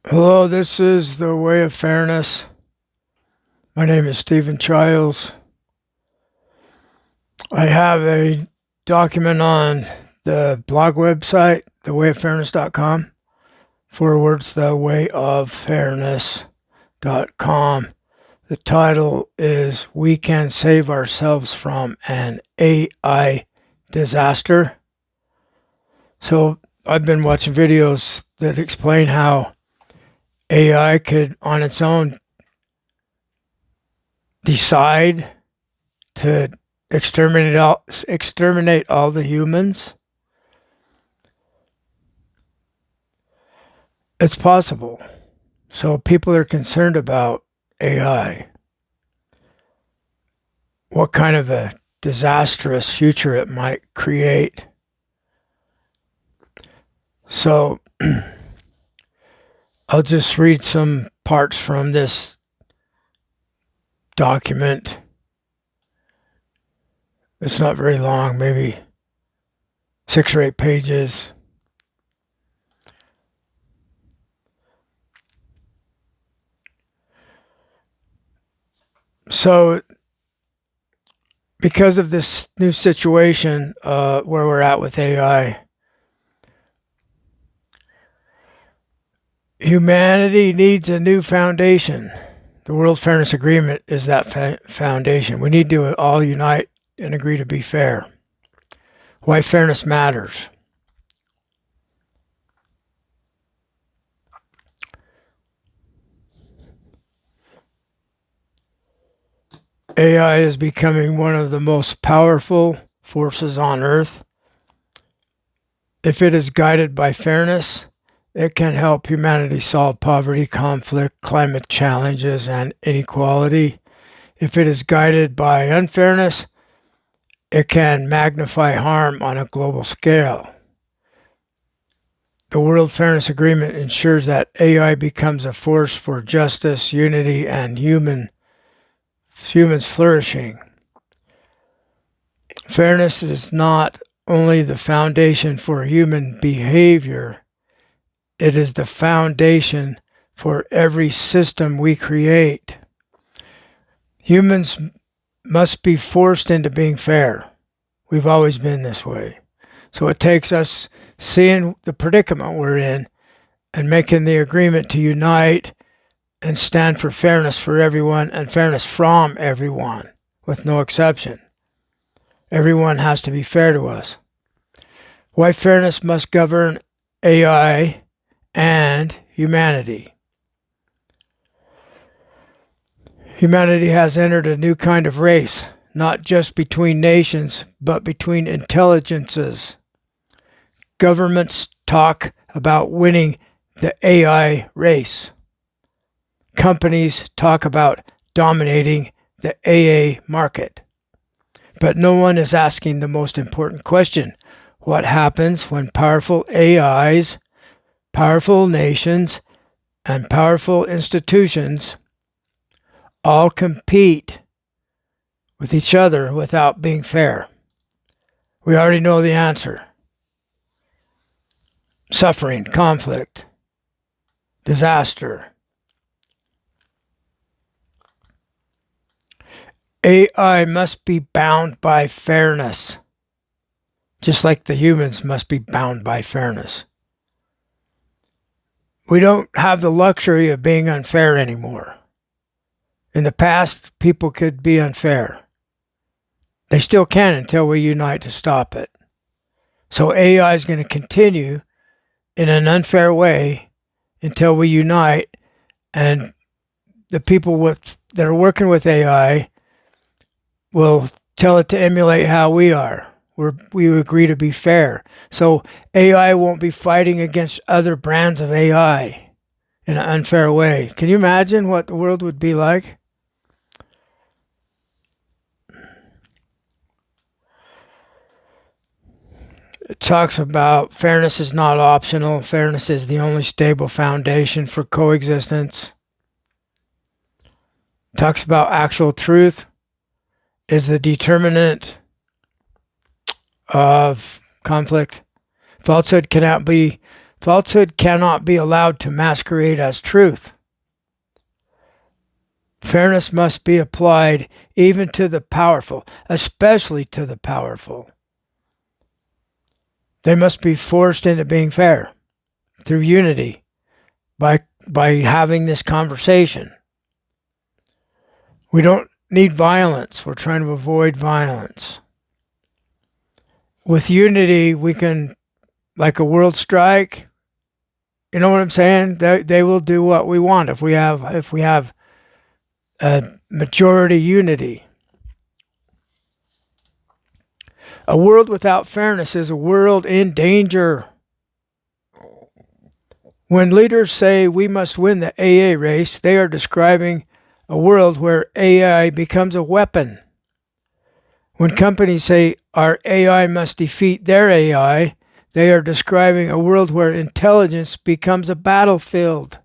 Hello, this is The Way of Fairness. My name is Stephen Childs. I have a document on the blog website, thewayoffairness.com, forwards thewayoffairness.com. The title is We Can Save Ourselves from an AI Disaster. So I've been watching videos that explain how AI could, on its own, decide to exterminate all the humans. It's possible. So people are concerned about AI. What kind of a disastrous future it might create. So I'll just read some parts from this document. It's not very long, maybe 6 or 8 pages. So, because of this new situation where we're at with AI, humanity needs a new foundation. The World Fairness Agreement is that foundation. We need to all unite and agree to be fair. Why fairness matters. AI is becoming one of the most powerful forces on Earth. If it is guided by fairness, it can help humanity solve poverty, conflict, climate challenges, and inequality. If it is guided by unfairness, it can magnify harm on a global scale. The World Fairness Agreement ensures that AI becomes a force for justice, unity, and humans flourishing. Fairness is not only the foundation for human behavior, it is the foundation for every system we create. Humans must be forced into being fair. We've always been this way. So it takes us seeing the predicament we're in and making the agreement to unite and stand for fairness for everyone and fairness from everyone, with no exception. Everyone has to be fair to us. Why fairness must govern AI and humanity. Humanity has entered a new kind of race, not just between nations, but between intelligences. Governments talk about winning the AI race. Companies talk about dominating the AA market. But no one is asking the most important question. What happens when powerful AIs, powerful nations, and powerful institutions all compete with each other without being fair? We already know the answer. Suffering, conflict, disaster. AI must be bound by fairness, just like the humans must be bound by fairness. We don't have the luxury of being unfair anymore. In the past, people could be unfair. They still can until we unite to stop it. So AI is going to continue in an unfair way until we unite, and the people that are working with AI will tell it to emulate how we are. We agree to be fair. So AI won't be fighting against other brands of AI in an unfair way. Can you imagine what the world would be like? It talks about fairness is not optional. Fairness is the only stable foundation for coexistence. It talks about actual truth is the determinant of conflict. Falsehood cannot be Falsehood cannot be allowed to masquerade as truth. Fairness must be applied even to the powerful, especially to the powerful. They must be forced into being fair through unity by having this conversation. We don't need violence. We're trying to avoid violence. With unity, we can, like a world strike, you know what I'm saying? They will do what we want if we have a majority unity. A world without fairness is a world in danger. When leaders say we must win the AA race, they are describing a world where AI becomes a weapon. When companies say our AI must defeat their AI, they are describing a world where intelligence becomes a battlefield.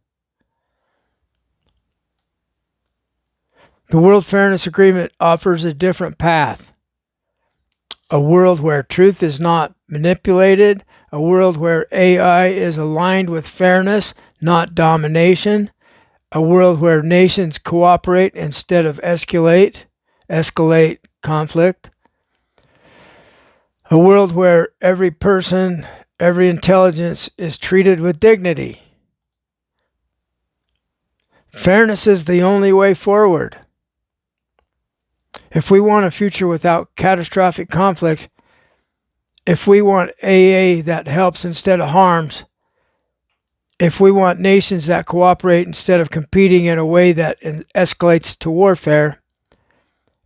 The World Fairness Agreement offers a different path. A world where truth is not manipulated, a world where AI is aligned with fairness, not domination, a world where nations cooperate instead of escalate conflict, a world where every person, every intelligence is treated with dignity. Fairness is the only way forward. If we want a future without catastrophic conflict, if we want AA that helps instead of harms, if we want nations that cooperate instead of competing in a way that escalates to warfare,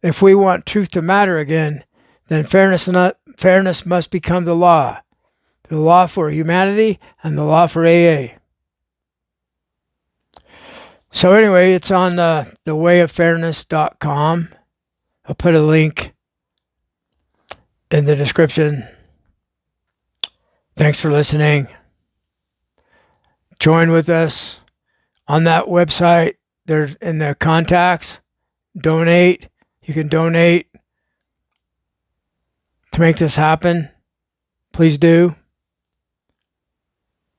if we want truth to matter again, then fairness must become the law for humanity and the law for AA. So anyway, it's on thewayoffairness.com. I'll put a link in the description. Thanks for listening. Join with us on that website. There's in the contacts, donate. You can donate to make this happen. Please do.